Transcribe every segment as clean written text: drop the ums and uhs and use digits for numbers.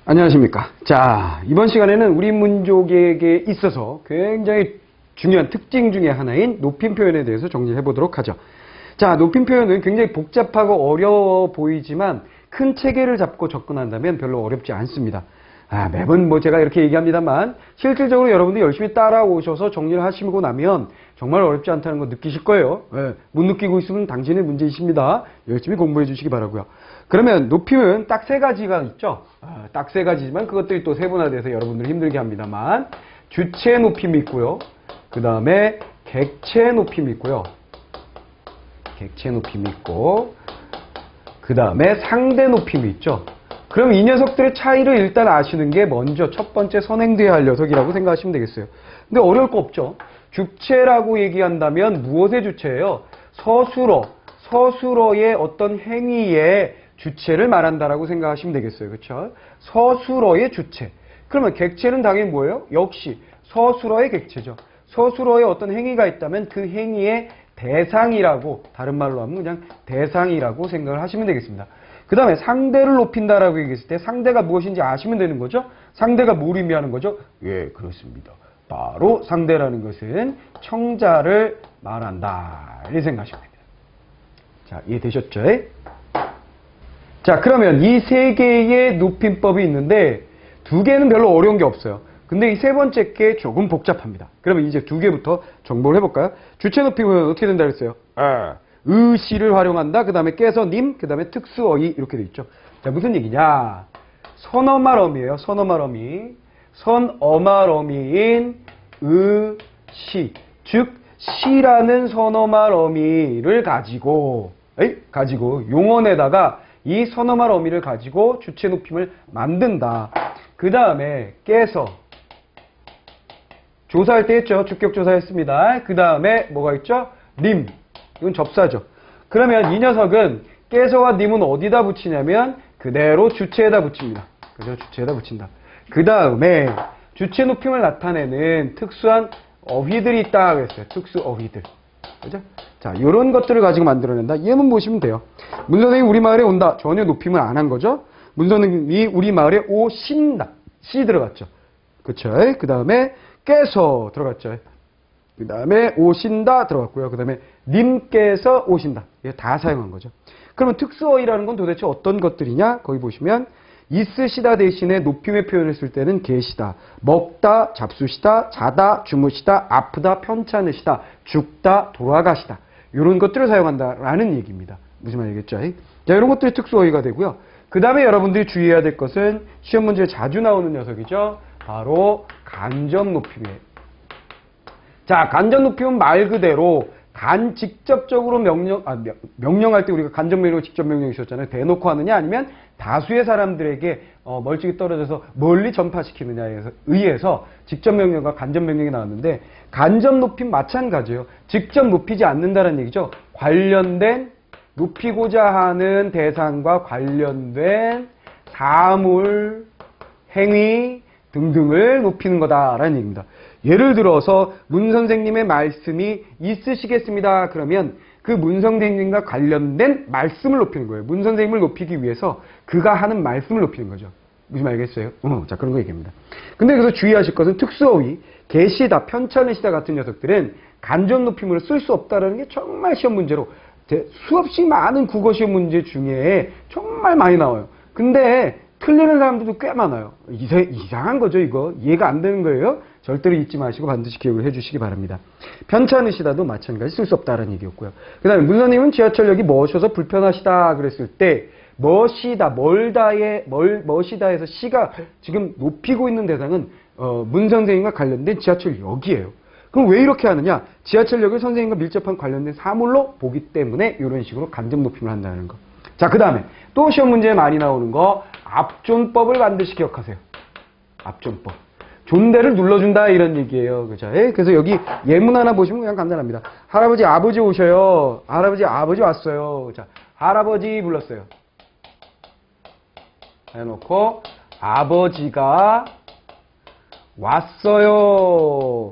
안녕하십니까. 자, 이번 시간에는 우리 민족에게 있어서 굉장히 중요한 특징 중에 하나인 높임 표현에 대해서 정리해 보도록 하죠. 자, 높임 표현은 굉장히 복잡하고 어려워 보이지만 큰 체계를 잡고 접근한다면 별로 어렵지 않습니다. 매번 제가 이렇게 얘기합니다만 실질적으로 여러분들이 열심히 따라오셔서 정리를 하시고 나면 정말 어렵지 않다는 거 느끼실 거예요. 못 느끼고 있으면 당신의 문제이십니다. 열심히 공부해 주시기 바라고요. 그러면 높임은 딱 세 가지가 있죠. 딱 세 가지지만 그것들이 또 세분화돼서 여러분들 힘들게 합니다만 주체 높임이 있고요. 그 다음에 객체 높임이 있고요. 객체 높임이 있고 그 다음에 상대 높임이 있죠. 그럼 이 녀석들의 차이를 일단 아시는 게 먼저 첫 번째 선행돼야 할 녀석이라고 생각하시면 되겠어요. 근데 어려울 거 없죠. 주체라고 얘기한다면 무엇의 주체예요? 서술어의 어떤 행위의 주체를 말한다라고 생각하시면 되겠어요. 그렇죠? 서술어의 주체. 그러면 객체는 당연히 뭐예요? 역시 서술어의 객체죠. 서술어에 어떤 행위가 있다면 그 행위의 대상이라고, 다른 말로 하면 그냥 대상이라고 생각을 하시면 되겠습니다. 그 다음에 상대를 높인다라고 얘기했을 때 상대가 무엇인지 아시면 되는 거죠? 상대가 뭘 의미하는 거죠? 예, 그렇습니다. 바로 상대라는 것은 청자를 말한다. 이렇게 생각하시면 됩니다. 자, 이해되셨죠? 자, 그러면 이 세 개의 높임법이 있는데 두 개는 별로 어려운 게 없어요. 근데 이 세 번째 게 조금 복잡합니다. 그러면 이제 두 개부터 정보를 해볼까요? 주체 높임은 어떻게 된다 그랬어요? 의시를 활용한다. 그 다음에 깨서 님, 그 다음에 특수어이 이렇게 돼 있죠. 자, 무슨 얘기냐? 선어말어미예요. 선어말어미. 선어말어미인 의시. 즉 시라는 선어말어미를 가지고 용언에다가 이 선어말어미를 가지고 주체 높임을 만든다. 그 다음에 깨서 조사할 때 했죠. 주격조사했습니다. 그 다음에 뭐가 있죠? 님. 이건 접사죠. 그러면 이 녀석은 깨서와 님은 어디다 붙이냐면 그대로 주체에다 붙입니다. 그죠? 주체에다 붙인다. 그 다음에 주체 높임을 나타내는 특수한 어휘들이 있다 그랬어요. 특수 어휘들. 그죠? 자, 요런 것들을 가지고 만들어낸다. 얘만 보시면 돼요. 문선생이 우리 마을에 온다. 전혀 높임을 안 한 거죠. 문선생이 우리 마을에 오신다. 씨 들어갔죠. 그쵸? 그 다음에 깨서 들어갔죠. 그 다음에 오신다 들어갔고요. 그 다음에 님께서 오신다. 이거 다 사용한 거죠. 그러면 특수어휘라는 건 도대체 어떤 것들이냐? 거기 보시면 있으시다 대신에 높임의 표현을 쓸 때는 계시다, 먹다, 잡수시다, 자다, 주무시다, 아프다, 편찮으시다, 죽다, 돌아가시다. 이런 것들을 사용한다라는 얘기입니다. 무슨 말이겠죠? 자, 이런 것들이 특수어휘가 되고요. 그 다음에 여러분들이 주의해야 될 것은 시험 문제에 자주 나오는 녀석이죠. 바로 간접 높임이에요. 자, 간접 높임은 말 그대로 직접적으로 명령할 때 우리가 간접 명령을 직접 명령이 있었잖아요. 대놓고 하느냐 아니면 다수의 사람들에게 멀찍이 떨어져서 멀리 전파시키느냐에 의해서 직접 명령과 간접 명령이 나왔는데 간접 높임 마찬가지예요. 직접 높이지 않는다는 얘기죠. 관련된 높이고자 하는 대상과 관련된 사물, 행위 등등을 높이는 거다라는 얘기입니다. 예를 들어서 문 선생님의 말씀이 있으시겠습니다. 그러면 그 문 선생님과 관련된 말씀을 높이는 거예요. 문 선생님을 높이기 위해서 그가 하는 말씀을 높이는 거죠. 무슨 말이겠어요? 자, 그런 거 얘기합니다. 근데 여기서 주의하실 것은 특수어휘, 계시다, 편찮으시다 같은 녀석들은 간접 높임으로 쓸 수 없다는 게 정말 시험 문제로 수없이 많은 국어 시험 문제 중에 정말 많이 나와요. 근데 틀리는 사람들도 꽤 많아요. 이상한 거죠, 이거. 이해가 안 되는 거예요. 절대로 잊지 마시고 반드시 기억을 해주시기 바랍니다. 편찮으시다도 마찬가지 쓸 수 없다는 얘기였고요. 그 다음에 문선생님은 지하철역이 멋셔서 불편하시다 그랬을 때 멋이다, 멋이다에서 시가 지금 높이고 있는 대상은 문 선생님과 관련된 지하철역이에요. 그럼 왜 이렇게 하느냐? 지하철역을 선생님과 밀접한 관련된 사물로 보기 때문에 이런 식으로 간접 높임을 한다는 거. 자, 그 다음에 또 시험 문제에 많이 나오는 거 압존법을 반드시 기억하세요. 압존법. 존대를 눌러준다 이런 얘기예요. 그죠? 그래서 여기 예문 하나 보시면 그냥 간단합니다. 할아버지, 아버지 오셔요. 할아버지, 아버지 왔어요. 자, 할아버지 불렀어요. 해놓고 아버지가 왔어요.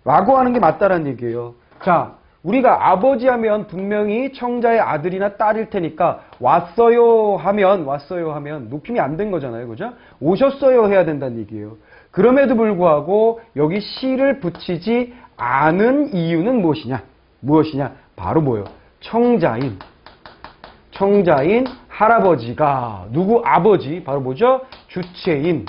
라고 하는 게 맞다라는 얘기예요. 자, 우리가 아버지 하면 분명히 청자의 아들이나 딸일 테니까 왔어요 하면 높임이 안 된 거잖아요. 그죠? 오셨어요 해야 된다는 얘기예요. 그럼에도 불구하고 여기 시를 붙이지 않은 이유는 무엇이냐? 바로 뭐예요? 청자인 할아버지가 누구 아버지? 바로 뭐죠? 주체인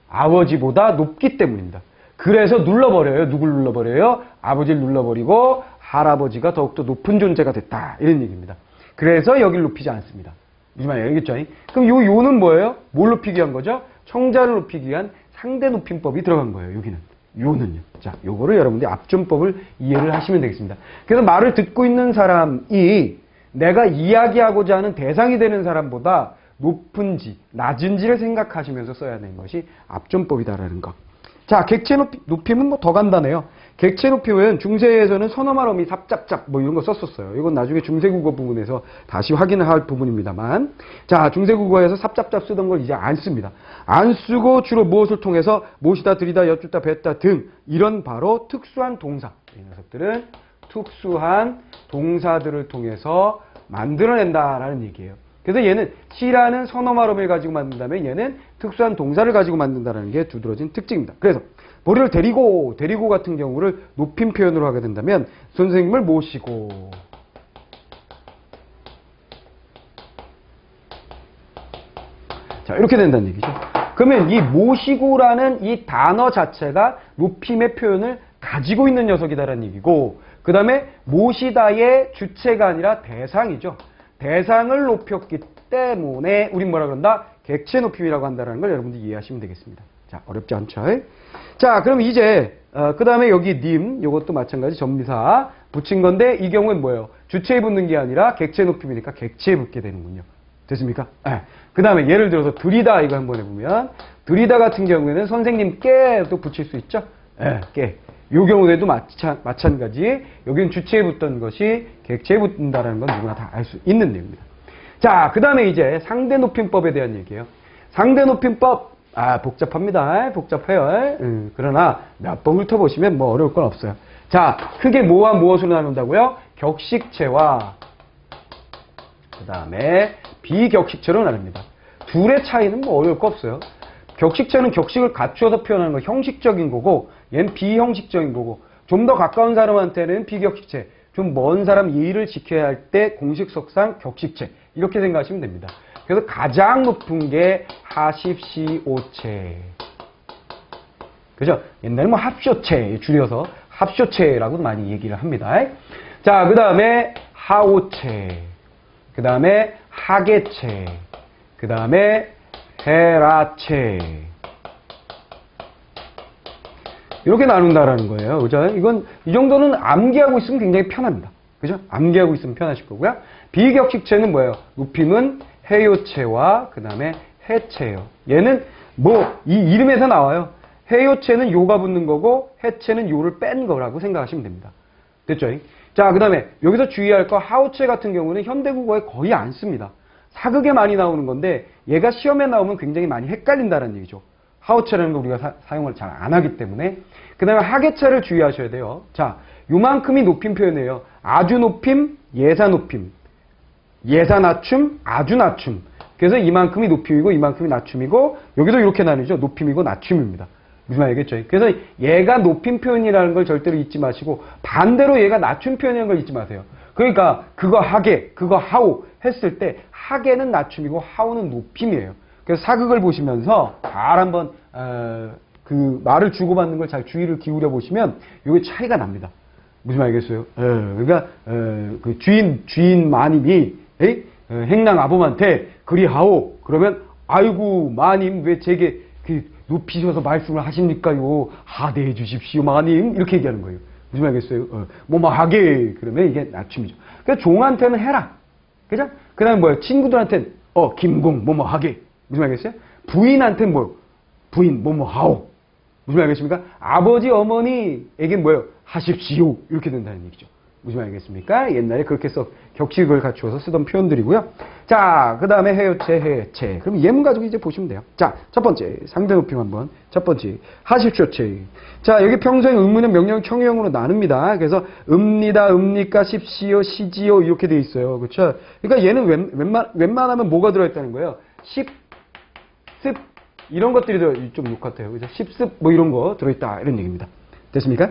아버지보다 높기 때문입니다. 그래서 눌러버려요. 누굴 눌러버려요? 아버지를 눌러버리고 할아버지가 더욱더 높은 존재가 됐다. 이런 얘기입니다. 그래서 여기를 높이지 않습니다. 무슨 말이에요? 알겠죠? 그럼 요는 뭐예요? 뭘 높이기 위한 거죠? 청자를 높이기 위한 상대 높임법이 들어간 거예요. 여기는. 요는요. 자, 요거를 여러분들이 앞존법을 이해를 하시면 되겠습니다. 그래서 말을 듣고 있는 사람이 내가 이야기하고자 하는 대상이 되는 사람보다 높은지 낮은지를 생각하시면서 써야 되는 것이 앞존법이다라는 거. 자, 객체 높임은 뭐 더 간단해요. 객체 높임은 중세에서는 선어말 어미 삽짭짭 뭐 이런 거 썼었어요. 이건 나중에 중세국어 부분에서 다시 확인을 할 부분입니다만, 자, 중세국어에서 삽짭짭 쓰던 걸 이제 안 씁니다. 안 쓰고 주로 무엇을 통해서 못이다, 들이다, 여쭙다, 뱉다 등 이런 바로 특수한 동사, 이 녀석들은 특수한 동사들을 통해서 만들어낸다라는 얘기예요. 그래서 얘는 시라는 선어말 어미를 가지고 만든다면 얘는 특수한 동사를 가지고 만든다는 게 두드러진 특징입니다. 그래서 머리를 데리고 같은 경우를 높임 표현으로 하게 된다면 선생님을 모시고 자, 이렇게 된다는 얘기죠. 그러면 이 모시고라는 이 단어 자체가 높임의 표현을 가지고 있는 녀석이다라는 얘기고, 그 다음에 모시다의 주체가 아니라 대상이죠. 대상을 높였기 때문에 우린 뭐라 그런다? 객체 높임이라고 한다는 걸 여러분들이 이해하시면 되겠습니다. 자, 어렵지 않죠? 자, 그럼 이제 그 다음에 여기 님, 이것도 마찬가지 전미사 붙인 건데 이 경우는 뭐예요? 주체에 붙는 게 아니라 객체 높임이니까 객체에 붙게 되는군요. 됐습니까? 그 다음에 예를 들어서 들이다 이거 한번 해보면 들이다 같은 경우에는 선생님께도 붙일 수 있죠? 께. 요 경우에도 마찬가지 여기는 주체에 붙던 것이 객체에 붙는다는 건 누구나 다 알 수 있는 내용입니다. 자, 그 다음에 이제 상대 높임법에 대한 얘기예요. 상대 높임법 복잡합니다. 복잡해요. 그러나 몇 번 훑어보시면 뭐 어려울 건 없어요. 자, 크게 뭐와 무엇으로 나눈다고요? 격식체와 그 다음에 비격식체로 나눕니다. 둘의 차이는 뭐 어려울 거 없어요. 격식체는 격식을 갖추어서 표현하는 거 형식적인 거고 얘는 비형식적인 거고, 좀 더 가까운 사람한테는 비격식체, 좀 먼 사람 예의를 지켜야 할 때 공식석상 격식체 이렇게 생각하시면 됩니다. 그래서 가장 높은 게 하십시오체. 그죠? 옛날에 뭐 합쇼체 줄여서 합쇼체라고도 많이 얘기를 합니다. 자, 그 다음에 하오체, 그 다음에 하계체, 그 다음에 헤라체. 이렇게 나눈다라는 거예요. 그죠? 이건, 이 정도는 암기하고 있으면 굉장히 편합니다. 그죠? 암기하고 있으면 편하실 거고요. 비격식체는 뭐예요? 높임은 해요체와 그 다음에 해체예요. 얘는 뭐, 이 이름에서 나와요. 해요체는 요가 붙는 거고, 해체는 요를 뺀 거라고 생각하시면 됩니다. 됐죠? 자, 그 다음에 여기서 주의할 거, 하오체 같은 경우는 현대국어에 거의 안 씁니다. 사극에 많이 나오는 건데, 얘가 시험에 나오면 굉장히 많이 헷갈린다는 얘기죠. 하오체라는 거 우리가 사용을 잘 안 하기 때문에. 그 다음에 하계체를 주의하셔야 돼요. 자, 요만큼이 높임 표현이에요. 아주 높임, 예사 높임, 예사 낮춤, 아주 낮춤. 그래서 이만큼이 높임이고 이만큼이 낮춤이고, 여기도 이렇게 나누죠. 높임이고 낮춤입니다. 무슨 말이겠죠? 그래서 얘가 높임 표현이라는 걸 절대로 잊지 마시고 반대로 얘가 낮춤 표현이라는 걸 잊지 마세요. 그러니까 그거 하계, 그거 하오 했을 때 하계는 낮춤이고 하오는 높임이에요. 그래서 사극을 보시면서 잘 한번 그 말을 주고받는 걸 잘 주의를 기울여 보시면 이게 차이가 납니다. 무슨 말이겠어요? 그러니까 그 주인 마님이 행랑 아범한테 그리하오 그러면 아이고 마님 왜 제게 그 높이셔서 말씀을 하십니까요? 하대해 주십시오 마님 이렇게 얘기하는 거예요. 무슨 말이겠어요? 뭐뭐 하게 그러면 이게 낮춤이죠. 그러니까 종한테는 해라, 그죠? 그다음에 뭐예요? 친구들한테는 김공 뭐뭐 하게. 무슨 말이겠어요? 부인한테는 뭐요? 부인 뭐뭐 하오. 무슨 말이겠습니까? 아버지 어머니에겐 뭐예요? 하십시오 이렇게 된다는 얘기죠. 무슨 말이겠습니까? 옛날에 그렇게 써 격식을 갖추어서 쓰던 표현들이고요. 자, 그 다음에 해요체, 해체. 그럼 예문 가지고 이제 보시면 돼요. 자, 첫 번째 상대 높임 한번. 첫 번째 하십시오체. 자, 여기 평소에 의문은 명령 청유형으로 나눕니다. 그래서 읍니다, 읍니까, 십시오, 시지요 이렇게 돼 있어요. 그렇죠? 그러니까 얘는 웬만하면 뭐가 들어있다는 거예요? 십, 습 이런 것들이 좀 똑같아요. 그죠? 십습 뭐 이런 거 들어있다 이런 얘기입니다. 됐습니까?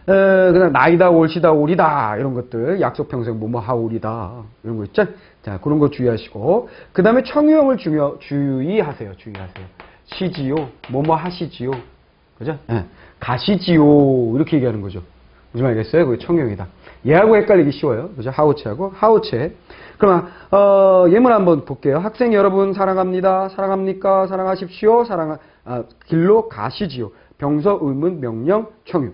그다음 나이다, 올시다, 올이다 이런 것들 약속 평생 뭐뭐 하올이다 이런 거 있죠? 자, 그런 거 주의하시고 그 다음에 청유형을 주의하세요. 시지요, 뭐뭐 하시지요, 그죠? 네. 가시지요 이렇게 얘기하는 거죠. 무슨 말이겠어요? 그게 청유형이다. 얘하고 헷갈리기 쉬워요. 그죠? 하오체하고 하오체. 그러면 예문 한번 볼게요. 학생 여러분 사랑합니다. 사랑합니까? 사랑하십시오. 길로 가시지요. 병서, 의문, 명령, 청유.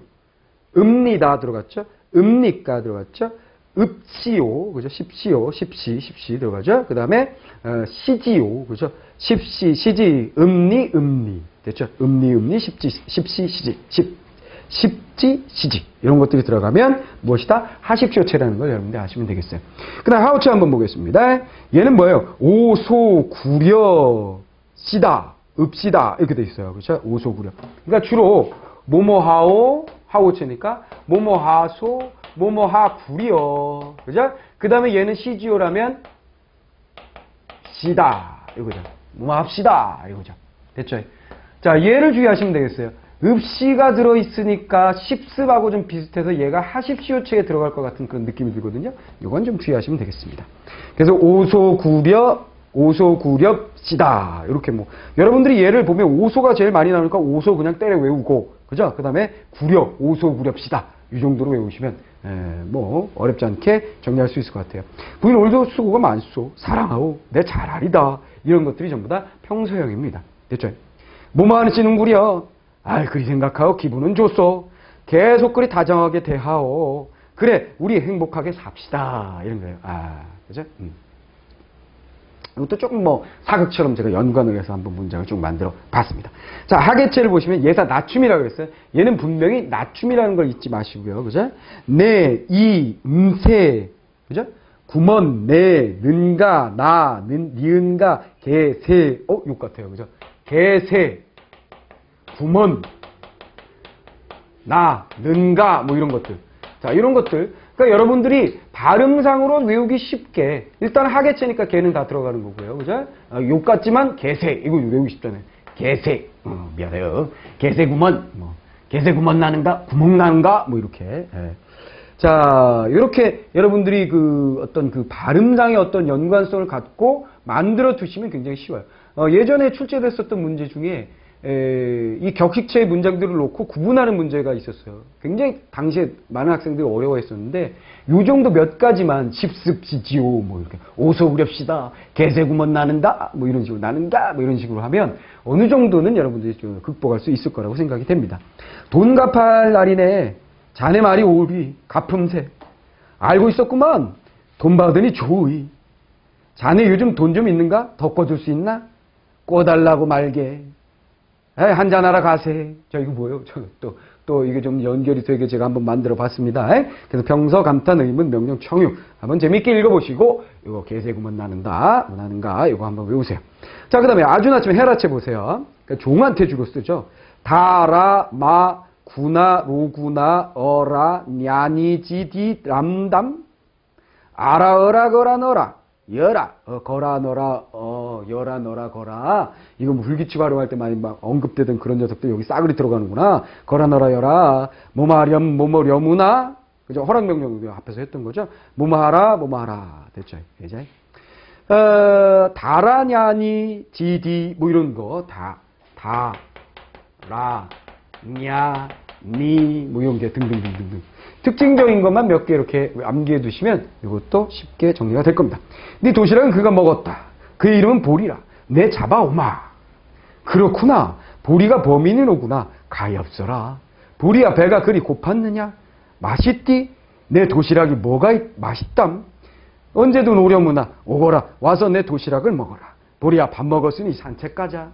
읍니다 들어갔죠? 읍니까 들어갔죠? 읍시오, 그죠? 십시오, 십시 들어가죠? 그 다음에 시지요, 그죠? 십시, 시지, 읍니 됐죠? 읍니, 십시, 시지, 십지, 시지 이런 것들이 들어가면 무엇이다? 하십시오체라는 걸 여러분들 아시면 되겠어요. 그 다음 하우체 한번 보겠습니다. 얘는 뭐예요? 오소구려 시다, 읍시다 이렇게 돼 있어요. 그렇죠? 오소구려. 그러니까 주로 뭐뭐하오 하오체니까 뭐뭐하소 뭐뭐하구려. 그죠? 그 다음에 얘는 시지오라면 시다 이거죠. 뭐합시다 이거죠. 됐죠? 자, 얘를 주의하시면 되겠어요. 읍시가 들어있으니까 십습하고 좀 비슷해서 얘가 하십시오체에 들어갈 것 같은 그런 느낌이 들거든요. 이건 좀 주의하시면 되겠습니다. 그래서 오소구렵시다 이렇게 뭐 여러분들이 얘를 보면 오소가 제일 많이 나오니까 오소 그냥 때려 외우고 그죠? 그 다음에 오소구렵시다 이 정도로 외우시면 뭐 어렵지 않게 정리할 수 있을 것 같아요. 부인 오늘도 수고가 많소, 사랑하오, 내 잘알이다 이런 것들이 전부 다 평소형입니다. 됐죠? 뭐뭐 하시는구려, 그리 생각하오, 기분은 좋소, 계속 그리 다정하게 대하오, 그래 우리 행복하게 삽시다 이런 거예요. 그죠? 이것도 조금 뭐 사극처럼 제가 연관을 해서 한번 문장을 좀 만들어 봤습니다. 자, 하계체를 보시면 예사 낮춤이라고 했어요. 얘는 분명히 낮춤이라는 걸 잊지 마시고요. 그죠? 네, 이, 세. 그죠? 구먼, 네, 는가, 나, 니은가, 개, 세. 욕 같아요. 그죠? 개, 세. 구먼, 나, 는가, 뭐 이런 것들. 자, 이런 것들. 그러니까 여러분들이 발음상으로 외우기 쉽게 일단 하계체니까 개는 다 들어가는 거고요. 그죠? 욕 같지만 개새 이거 외우기 쉽잖아요. 개새. 미안해요. 개새구먼. 개새구먼 나는가? 구멍 나는가? 뭐 이렇게. 자, 이렇게 여러분들이 어떤 발음상의 어떤 연관성을 갖고 만들어 두시면 굉장히 쉬워요. 예전에 출제됐었던 문제 중에 이 격식체의 문장들을 놓고 구분하는 문제가 있었어요. 굉장히 당시에 많은 학생들이 어려워했었는데 요 정도 몇 가지만 십습시지요 뭐 이렇게 오소구렵시다 개새구먼 나는다 뭐 이런 식으로 나는가 뭐 이런 식으로 하면 어느 정도는 여러분들이 좀 극복할 수 있을 거라고 생각이 됩니다. 돈 갚을 날이네, 자네 말이 옳이, 갚음새 알고 있었구만, 돈 받으니 좋으이, 자네 요즘 돈 좀 있는가? 더 꿔줄 수 있나? 꿔달라고 말게, 한잔하러 가세. 이거 뭐예요? 또 이게 좀 연결이 되게 제가 한번 만들어 봤습니다. 그래서 병서, 감탄, 의문, 명령, 청유. 한번 재밌게 읽어보시고, 이거 개새구먼 나는가, 이거 한번 외우세요. 자, 그 다음에 아주 낮추면 헤라체 보세요. 그러니까 종한테 주로 쓰죠. 다라, 마, 구나, 로구나, 어라, 냐니, 지디, 람담, 아라, 어라, 거라, 너라. 여라, 거라, 너라, 여라, 너라, 거라. 이거 뭐 불규칙 활용할 때 많이 막 언급되던 그런 녀석들 여기 싸그리 들어가는구나. 거라, 너라, 여라. 뭐마렴, 뭐뭐렴우나. 그죠? 허락명령 앞에서 했던 거죠. 뭐마하라, 뭐마하라. 됐죠? 이제. 다라냐니, 지디, 뭐 이런 거. 라, 냐, 니, 뭐 이런 게 등등등등등. 특징적인 것만 몇 개 이렇게 암기해 두시면 이것도 쉽게 정리가 될 겁니다. 네 도시락은 그가 먹었다. 그의 이름은 보리라. 내 잡아오마. 그렇구나. 보리가 범인이 오구나. 가엾어라. 보리야, 배가 그리 고팠느냐? 맛있디? 내 도시락이 뭐가 맛있담? 언제든 오려무나 오거라. 와서 내 도시락을 먹어라. 보리야 밥 먹었으니 산책 가자.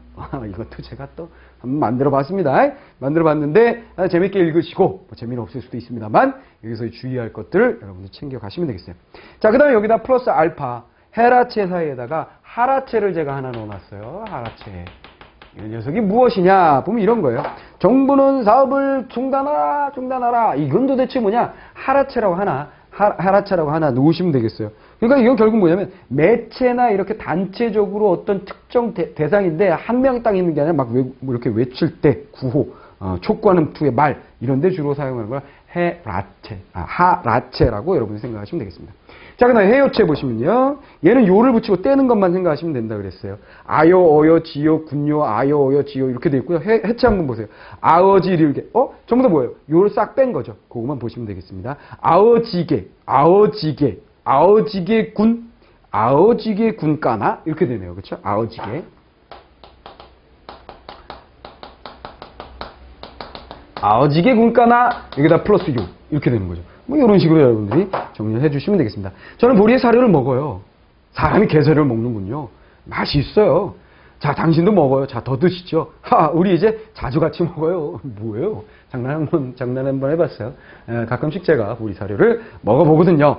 이것도 제가 또 한번 만들어 봤습니다. 만들어 봤는데 재밌게 읽으시고 뭐 재미는 없을 수도 있습니다만 여기서 주의할 것들을 여러분들 챙겨 가시면 되겠어요. 자, 그 다음에 여기다 플러스 알파 헤라체 사이에다가 하라체를 제가 하나 넣어놨어요. 하라체. 이 녀석이 무엇이냐 보면 이런 거예요. 정부는 사업을 중단하라. 이건 도대체 뭐냐? 하라체라고 하나 놓으시면 되겠어요. 그러니까 이건 결국 뭐냐면 매체나 이렇게 단체적으로 어떤 특정 대상인데 한 명이 딱 있는 게 아니라 막 이렇게 외칠 때 구호, 촉구하는 투의 말 이런 데 주로 사용하는 걸 하라체라고 여러분이 생각하시면 되겠습니다. 자, 그 다음에 해요체 보시면요. 얘는 요를 붙이고 떼는 것만 생각하시면 된다 그랬어요. 아요, 어요, 지요, 군요, 아요, 어요, 지요 이렇게 돼 있고요. 해체 한번 보세요. 아어지, 릴게. 전부 다 뭐예요? 요를 싹 뺀 거죠. 그거만 보시면 되겠습니다. 아어지게, 아어지게 군, 아어지게 군가나 이렇게 되네요. 그렇죠? 아어지게. 아어지게 군가나 여기다 플러스 요 이렇게 되는 거죠. 뭐 이런 식으로 여러분들이 정리를 해주시면 되겠습니다. 저는 보리의 사료를 먹어요. 사람이 게사료를 먹는군요. 맛이 있어요. 자, 당신도 먹어요. 자, 더 드시죠. 우리 이제 자주 같이 먹어요. 뭐예요? 장난 한번 해봤어요. 가끔씩 제가 보리 사료를 먹어보거든요.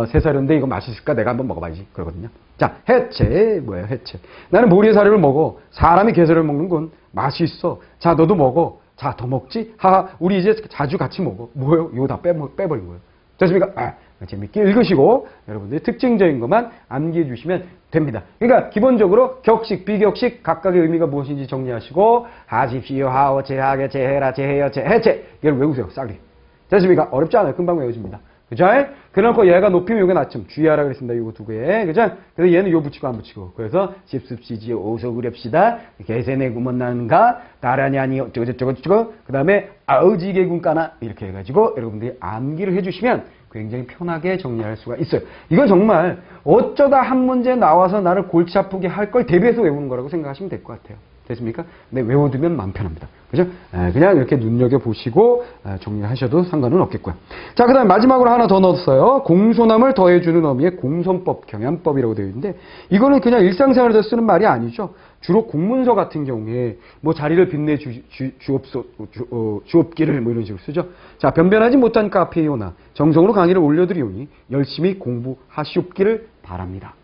새 사료인데 이거 맛있을까? 내가 한번 먹어봐야지. 그러거든요. 자, 해체. 뭐예요? 해체. 나는 보리의 사료를 먹어. 사람이 게사료를 먹는군. 맛이 있어. 자, 너도 먹어. 자, 더 먹지? 우리 이제 자주 같이 먹어. 뭐예요? 이거 다 빼버린 거예요. 됐습니까? 재밌게 읽으시고 여러분들이 특징적인 것만 암기해 주시면 됩니다. 그러니까 기본적으로 격식, 비격식 각각의 의미가 무엇인지 정리하시고 하십시오, 하오, 제하게, 제해라, 제해요, 제해체 이걸 외우세요. 싹리. 됐습니까? 어렵지 않아요. 금방 외워집니다. 그죠? 그래놓고 얘가 높이면 요게 낮춤. 주의하라 그랬습니다. 요거 두 개. 그죠? 그래서 얘는 요 붙이고 안 붙이고. 그래서 십습시지 오소 그렵시다. 개세네 구먼 나는가? 다라니 아니 어쩌고저쩌고. 그 다음에 아우지게 군까나. 이렇게 해가지고 여러분들이 암기를 해주시면 굉장히 편하게 정리할 수가 있어요. 이건 정말 어쩌다 한 문제 나와서 나를 골치 아프게 할 걸 대비해서 외우는 거라고 생각하시면 될 것 같아요. 됐습니까? 근데 외워두면 마음 편합니다. 그죠? 그냥 이렇게 눈여겨보시고 정리하셔도 상관은 없겠고요. 자, 그 다음에 마지막으로 하나 더 넣었어요. 공손함을 더해주는 의미의 공손법, 경연법이라고 되어 있는데 이거는 그냥 일상생활에서 쓰는 말이 아니죠. 주로 공문서 같은 경우에 뭐 자리를 빛내 주옵기를 뭐 이런 식으로 쓰죠. 자, 변변하지 못한 카페이오나 정성으로 강의를 올려드리오니 열심히 공부하시옵기를 바랍니다.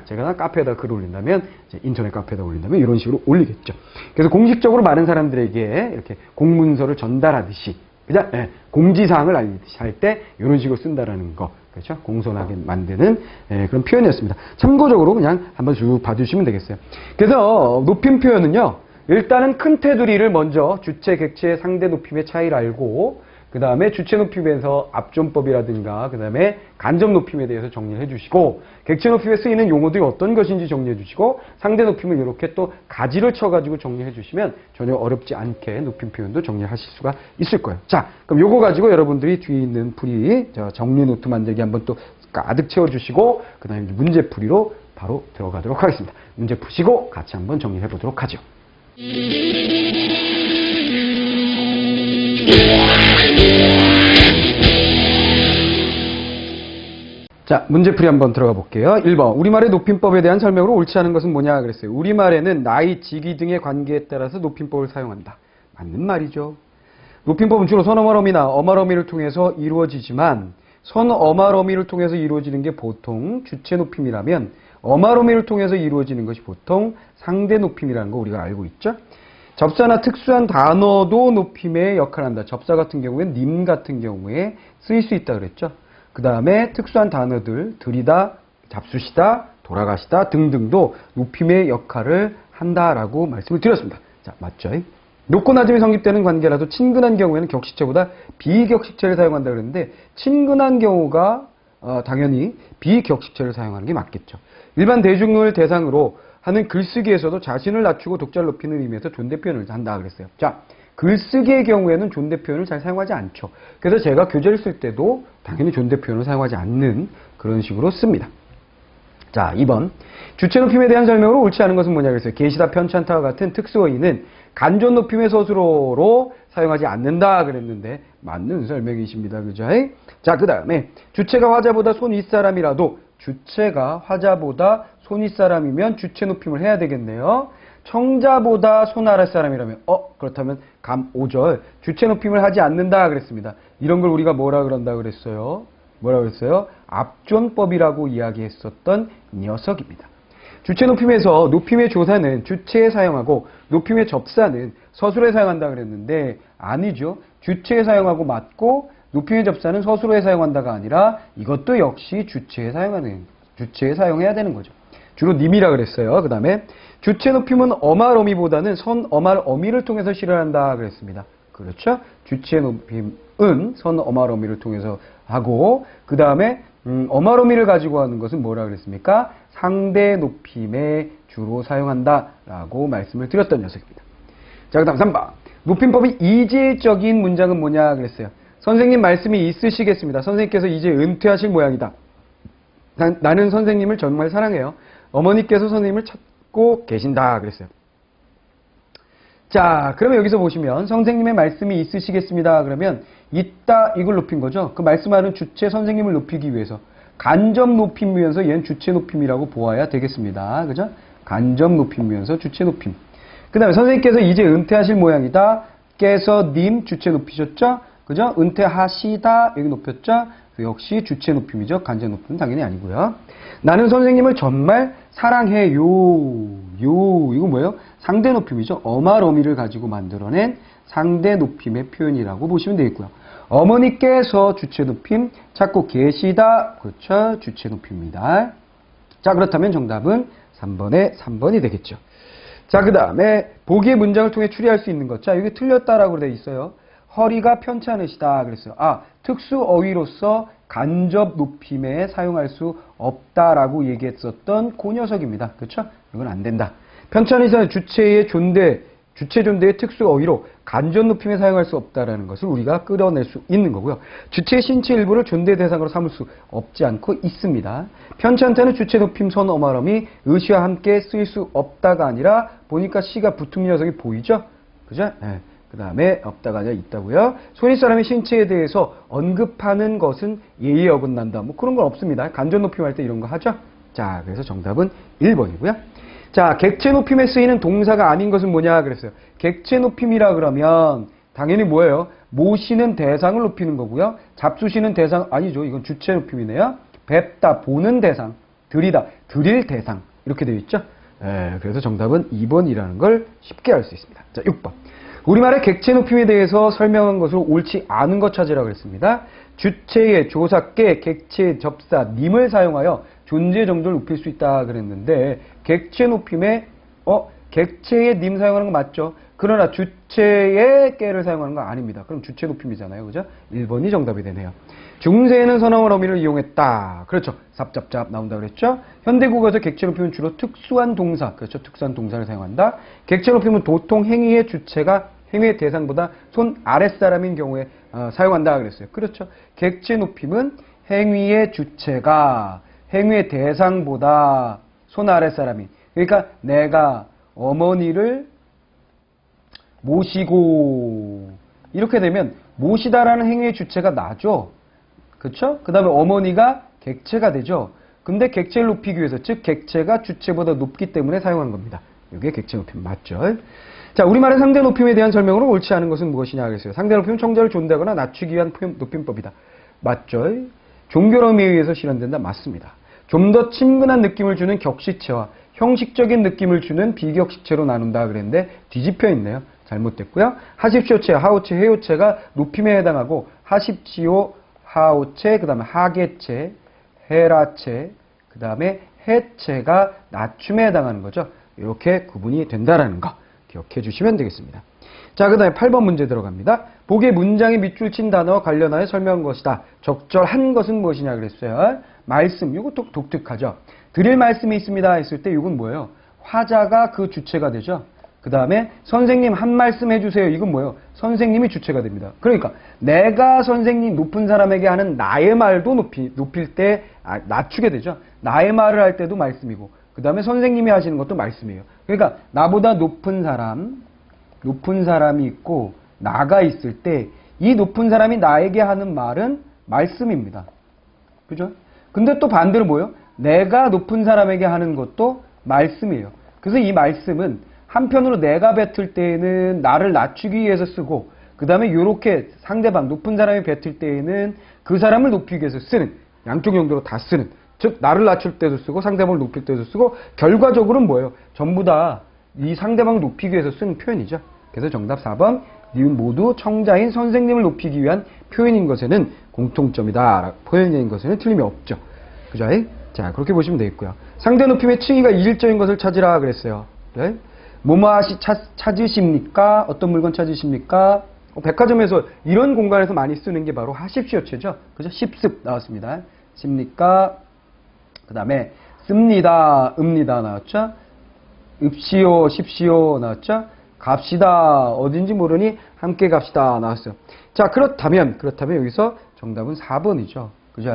제가 카페에다 글 올린다면, 인터넷 카페에다 올린다면 이런 식으로 올리겠죠. 그래서 공식적으로 많은 사람들에게 이렇게 공문서를 전달하듯이, 그죠? 공지사항을 알리듯이 할 때 이런 식으로 쓴다라는 거. 그렇죠? 공손하게 만드는 그런 표현이었습니다. 참고적으로 그냥 한번 쭉 봐주시면 되겠어요. 그래서 높임 표현은요, 일단은 큰 테두리를 먼저 주체, 객체, 상대 높임의 차이를 알고, 그 다음에 주체 높임에서 압존법이라든가 그 다음에 간접 높임에 대해서 정리를 해주시고 객체 높임에 쓰이는 용어들이 어떤 것인지 정리해 주시고 상대 높임을 이렇게 또 가지를 쳐가지고 정리해 주시면 전혀 어렵지 않게 높임 표현도 정리하실 수가 있을 거예요. 자, 그럼 요거 가지고 여러분들이 뒤에 있는 풀이 정리 노트 만들기 한번 또 가득 채워주시고 그 다음에 문제풀이로 바로 들어가도록 하겠습니다. 문제 푸시고 같이 한번 정리해 보도록 하죠. 자, 문제풀이 한번 들어가 볼게요. 1번. 우리말의 높임법에 대한 설명으로 옳지 않은 것은 뭐냐 그랬어요. 우리말에는 나이, 직위 등의 관계에 따라서 높임법을 사용한다. 맞는 말이죠. 높임법은 주로 선어말어미나 어말어미를 통해서 이루어지지만 선어말어미를 통해서 이루어지는 게 보통 주체 높임이라면 어말어미를 통해서 이루어지는 것이 보통 상대 높임이라는 거 우리가 알고 있죠. 접사나 특수한 단어도 높임의 역할을 한다. 접사 같은 경우에는 님 같은 경우에 쓰일 수 있다 그랬죠. 그 다음에 특수한 단어들, 들이다, 잡수시다, 돌아가시다 등등도 높임의 역할을 한다라고 말씀을 드렸습니다. 자, 맞죠? 높고 낮음이 성립되는 관계라도 친근한 경우에는 격식체보다 비격식체를 사용한다 그랬는데 친근한 경우가 당연히 비격식체를 사용하는 게 맞겠죠. 일반 대중을 대상으로 하는 글쓰기에서도 자신을 낮추고 독자를 높이는 의미에서 존대 표현을 한다 그랬어요. 자, 글쓰기의 경우에는 존대 표현을 잘 사용하지 않죠. 그래서 제가 교재를 쓸 때도 당연히 존대 표현을 사용하지 않는 그런 식으로 씁니다. 자, 2번. 주체 높임에 대한 설명으로 옳지 않은 것은 뭐냐 그랬어요. 계시다, 편찮다와 같은 특수어휘는 간접 높임의 서술어로 사용하지 않는다 그랬는데 맞는 설명이십니다. 그죠? 자, 그 다음에 주체가 화자보다 손 윗사람이라도 주체가 화자보다 손윗사람이면 주체 높임을 해야 되겠네요. 청자보다 손 아랫사람이라면 그렇다면 감 5절 주체 높임을 하지 않는다 그랬습니다. 이런 걸 우리가 뭐라 그런다 그랬어요? 뭐라 그랬어요? 압존법이라고 이야기했었던 녀석입니다. 주체 높임에서 높임의 조사는 주체에 사용하고 높임의 접사는 서술에 사용한다 그랬는데 아니죠. 주체에 사용하고 맞고 높임의 접사는 서술에 사용한다가 아니라 이것도 역시 주체에 사용해야 되는 거죠. 주로 님이라 그랬어요. 그 다음에 주체 높임은 어말어미보다는 선 어말어미를 통해서 실현한다 그랬습니다. 그렇죠? 주체 높임은 선 어말어미를 통해서 하고 그 다음에 어말어미를 가지고 하는 것은 뭐라 그랬습니까? 상대 높임에 주로 사용한다라고 말씀을 드렸던 녀석입니다. 자, 그 다음 3번. 높임법이 이질적인 문장은 뭐냐 그랬어요. 선생님 말씀이 있으시겠습니다. 선생님께서 이제 은퇴하실 모양이다. 나는 선생님을 정말 사랑해요. 어머니께서 선생님을 찾고 계신다 그랬어요. 자, 그러면 여기서 보시면 선생님의 말씀이 있으시겠습니다. 그러면 있다 이걸 높인 거죠. 그 말씀하는 주체 선생님을 높이기 위해서 간접 높임이면서 얘는 주체 높임이라고 보아야 되겠습니다. 그죠? 간접 높임이면서 주체 높임. 그 다음에 선생님께서 이제 은퇴하실 모양이다. 깨서 님 주체 높이셨죠? 그죠? 은퇴하시다 여기 높였죠? 역시 주체 높임이죠. 간접 높임은 당연히 아니고요. 나는 선생님을 정말 사랑해요. 이거 뭐예요? 상대 높임이죠. 어말어미를 가지고 만들어낸 상대 높임의 표현이라고 보시면 되겠고요. 어머니께서 주체 높임 찾고 계시다. 그렇죠. 주체 높임입니다. 자, 그렇다면 정답은 3번이 되겠죠. 자, 그 다음에 보기의 문장을 통해 추리할 수 있는 것. 자, 여기 틀렸다라고 되어 있어요. 허리가 편찮으시다 그랬어요. 특수 어휘로서 간접 높임에 사용할 수 없다라고 얘기했었던 그 녀석입니다. 그렇죠? 이건 안 된다. 편찮으시다는 주체의 주체 존재의 특수 어휘로 간접 높임에 사용할 수 없다라는 것을 우리가 끌어낼 수 있는 거고요. 주체의 신체 일부를 존재 대상으로 삼을 수 없지 않고 있습니다. 편찮다는 주체 높임 선 어말어미 의시와 함께 쓰일 수 없다가 아니라 보니까 시가 붙은 녀석이 보이죠? 그죠? 네. 그 다음에 없다가 아니라 있다고요. 손윗사람의 신체에 대해서 언급하는 것은 예의에 어긋난다. 뭐 그런 건 없습니다. 간접 높임 할 때 이런 거 하죠? 자, 그래서 정답은 1번이고요. 자, 객체 높임에 쓰이는 동사가 아닌 것은 뭐냐 그랬어요. 객체 높임이라 그러면 당연히 뭐예요? 모시는 대상을 높이는 거고요. 잡수시는 대상 아니죠. 이건 주체 높임이네요. 뵙다, 보는 대상, 들이다, 들일 대상 이렇게 되어 있죠. 그래서 정답은 2번이라는 걸 쉽게 알 수 있습니다. 자, 6번. 우리말의 객체 높임에 대해서 설명한 것으로 옳지 않은 것 찾으라고 했습니다. 주체의 조사께 객체 접사 님을 사용하여 존재 정도를 높일 수 있다 그랬는데 객체 높임에 객체의 님 사용하는 거 맞죠? 그러나 주체의 깨를 사용하는 거 아닙니다. 그럼 주체 높임이잖아요. 그죠? 1번이 정답이 되네요. 중세에는 선어원 어미를 이용했다. 그렇죠. 삽잡잡 나온다 그랬죠? 현대국어에서 객체 높임은 주로 특수한 동사, 그렇죠. 특수한 동사를 사용한다. 객체 높임은 보통 행위의 주체가 행위의 대상보다 손 아랫사람인 경우에 사용한다 그랬어요. 그렇죠. 객체 높임은 행위의 주체가 행위의 대상보다 손 아랫사람이. 그러니까 내가 어머니를 모시고 이렇게 되면 모시다라는 행위의 주체가 나죠. 그렇죠? 그 다음에 어머니가 객체가 되죠. 근데 객체를 높이기 위해서 즉 객체가 주체보다 높기 때문에 사용한 겁니다. 이게 객체 높임 맞죠? 자, 우리말의 상대 높임에 대한 설명으로 옳지 않은 것은 무엇이냐 그랬어요. 상대 높임은 청자를 존대하거나 낮추기 위한 높임법이다. 맞죠? 종결어미에 의해서 실현된다. 맞습니다. 좀 더 친근한 느낌을 주는 격식체와 형식적인 느낌을 주는 비격식체로 나눈다 그랬는데 뒤집혀 있네요. 잘못됐고요. 하십시오체, 하오체, 해요체가 높임에 해당하고 하십지오, 하오체, 그 다음에 하계체, 해라체, 그 다음에 해체가 낮춤에 해당하는 거죠. 이렇게 구분이 된다라는 거 기억해 주시면 되겠습니다. 자, 그 다음에 8번 문제 들어갑니다. 보기에 문장에 밑줄 친 단어와 관련하여 설명한 것이다. 적절한 것은 무엇이냐 그랬어요. 말씀, 이것도 독특하죠. 드릴 말씀이 있습니다 했을 때 이건 뭐예요? 화자가 그 주체가 되죠. 그 다음에 선생님 한 말씀 해주세요. 이건 뭐예요? 선생님이 주체가 됩니다. 그러니까 내가 선생님 높은 사람에게 하는 나의 말도 높일 때 낮추게 되죠. 나의 말을 할 때도 말씀이고 그 다음에 선생님이 하시는 것도 말씀이에요. 그러니까 나보다 높은 사람이 있고 나가 있을 때 이 높은 사람이 나에게 하는 말은 말씀입니다. 그죠? 근데 또 반대로 뭐예요? 내가 높은 사람에게 하는 것도 말씀이에요. 그래서 이 말씀은 한편으로 내가 뱉을 때에는 나를 낮추기 위해서 쓰고, 그 다음에 이렇게 상대방 높은 사람이 뱉을 때에는 그 사람을 높이기 위해서 쓰는, 양쪽 용도로 다 쓰는, 즉 나를 낮출 때도 쓰고 상대방을 높일 때도 쓰고, 결과적으로는 뭐예요? 전부 다 이 상대방을 높이기 위해서 쓰는 표현이죠. 그래서 정답 4번, 니은 모두 청자인 선생님을 높이기 위한 표현인 것에는 공통점이다. 표현인 것에는 틀림이 없죠. 그죠? 자, 그렇게 보시면 되겠고요. 상대 높임의 층위가 이질적인 것을 찾으라 그랬어요. 네? 뭐뭐하시 찾으십니까? 어떤 물건 찾으십니까? 백화점에서 이런 공간에서 많이 쓰는 게 바로 하십시오체죠. 그죠? 십습 나왔습니다. 십니까? 그 다음에 씁니다, 읍니다 나왔죠? 읍시오, 십시오 나왔죠? 갑시다, 어딘지 모르니 함께 갑시다 나왔어요. 자, 그렇다면 여기서 정답은 4번이죠. 그죠?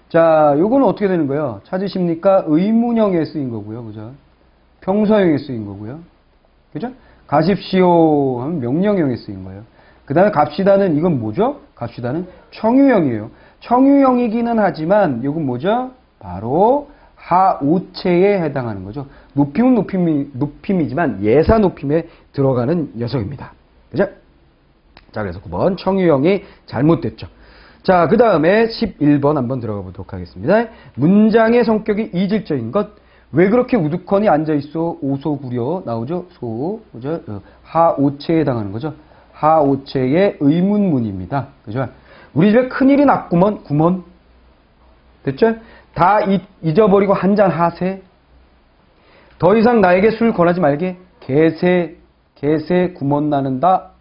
자, 요거는 어떻게 되는 거예요? 찾으십니까? 의문형에 쓰인 거고요. 그죠? 평서형에 쓰인 거고요. 그죠? 가십시오 하면 명령형에 쓰인 거예요. 그 다음에 갑시다는 이건 뭐죠? 갑시다는 청유형이에요. 청유형이기는 하지만 이건 뭐죠? 바로 하오체에 해당하는 거죠. 높임은 높임이지만 예사 높임에 들어가는 녀석입니다. 그죠? 자, 그래서 9번 청유형이 잘못됐죠. 자, 그 다음에 11번 한번 들어가 보도록 하겠습니다. 문장의 성격이 이질적인 것. 왜 그렇게 우두커니 앉아있어? 오소구려 나오죠? 소, 그죠? 하오체에 해당하는 거죠. 하오체의 의문문입니다. 그죠? 우리 집에 큰일이 났구먼, 구먼. 됐죠? 다 잊어버리고 한잔 하세. 더 이상 나에게 술 권하지 말게. 개세, 구먼 나는가?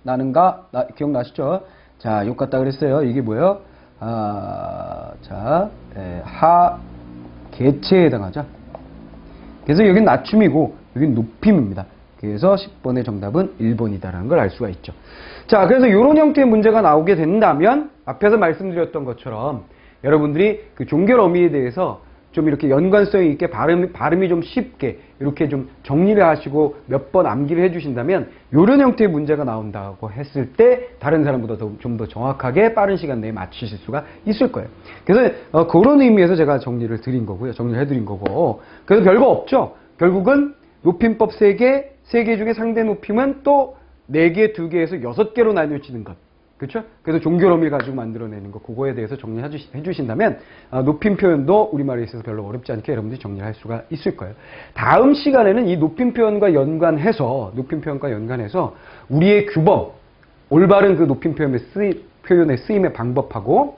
기억나시죠? 자, 욕 같다 그랬어요. 이게 뭐예요? 개체에 해당하죠. 그래서 여긴 낮춤이고, 여긴 높임입니다. 그래서 10번의 정답은 1번이다라는 걸 알 수가 있죠. 자, 그래서 이런 형태의 문제가 나오게 된다면, 앞에서 말씀드렸던 것처럼, 여러분들이 그 종결 어미에 대해서 좀 이렇게 연관성이 있게 발음이 좀 쉽게 이렇게 좀 정리를 하시고 몇 번 암기를 해주신다면 이런 형태의 문제가 나온다고 했을 때 다른 사람보다 좀 더 정확하게 빠른 시간 내에 맞추실 수가 있을 거예요. 그래서 그런 의미에서 제가 정리를 해드린 거고. 그래서 별거 없죠. 결국은 높임법 3개, 3개 중에 상대 높임은 또 4개, 2개에서 6개로 나뉘어지는 것. 그렇죠? 그래서 종결어미를 가지고 만들어내는 거, 그거에 대해서 정리해 주신다면 높임 표현도 우리말에 있어서 별로 어렵지 않게 여러분들이 정리를 할 수가 있을 거예요. 다음 시간에는 이 높임 표현과 연관해서 우리의 규범, 올바른 그 높임 표현의 쓰임의 방법하고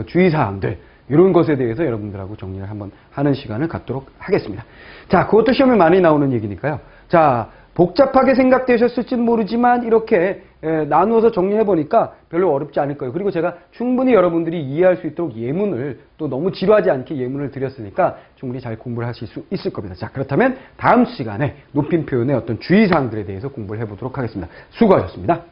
주의사항들 이런 것에 대해서 여러분들하고 정리를 한번 하는 시간을 갖도록 하겠습니다. 자, 그것도 시험에 많이 나오는 얘기니까요. 자, 복잡하게 생각되셨을지는 모르지만 이렇게 나누어서 정리해보니까 별로 어렵지 않을 거예요. 그리고 제가 충분히 여러분들이 이해할 수 있도록 예문을 또 너무 지루하지 않게 예문을 드렸으니까 충분히 잘 공부를 하실 수 있을 겁니다. 자, 그렇다면 다음 시간에 높임 표현의 어떤 주의사항들에 대해서 공부를 해보도록 하겠습니다. 수고하셨습니다.